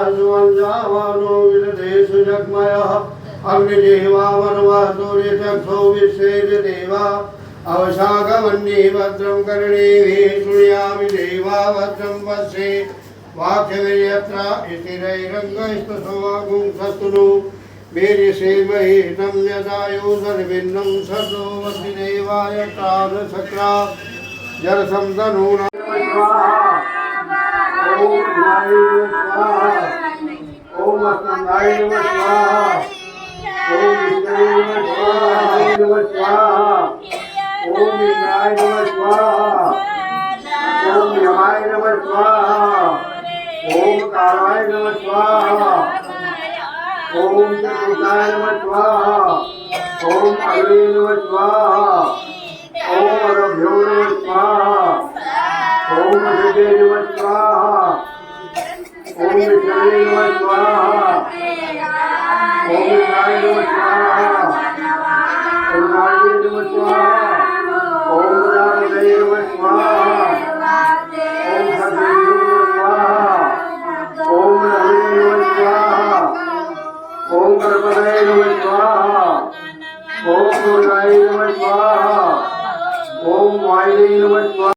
शिवातरहनुवंजावानो विदधेषु जग्मयः अग्निजिह्वामर्वः सूर्यचक्षो विश्वेदेवा अवशाकमन्ये भद्रं कर्णेभिः शृणुयामि देवा भद्रं पश्ये वाक्यमेयत्र स्थिरैरङ्गैस्तसोऽगुंसस्तुनु वीर्यसेमहि हितं यदायो सर्विन्नं सर्वो वद्देवाय कालचक्रा जलसंतनूना ओम अस्मदाय नमः स्वाहा ओम विष्णुवे नमः स्वाहा ओम इंद्राय नमः स्वाहा ओम यमाय नमः स्वाहा ओम कालाय नमः स्वाहा ओम चतुर्थाय नमः स्वाहा ओम अग्ने नमः स्वाहा ओम अरभ्यो नमः स्वाहा ओम हृदय नमः स्वाहा ओम विष्णुवे नमः स्वाहा ओम विष्णाय नमः स्वाहा ओम नारायणाय नमः स्वाहा ओम गणाधिपतये नमः स्वाहा ओम सर्वेभ्यो नमः स्वाहा ओम नमः स्वाहा ओम गणपतये नमः स्वाहा ओम सूर्याय नमः स्वाहा ओम वायुवे नमः स्वाहा।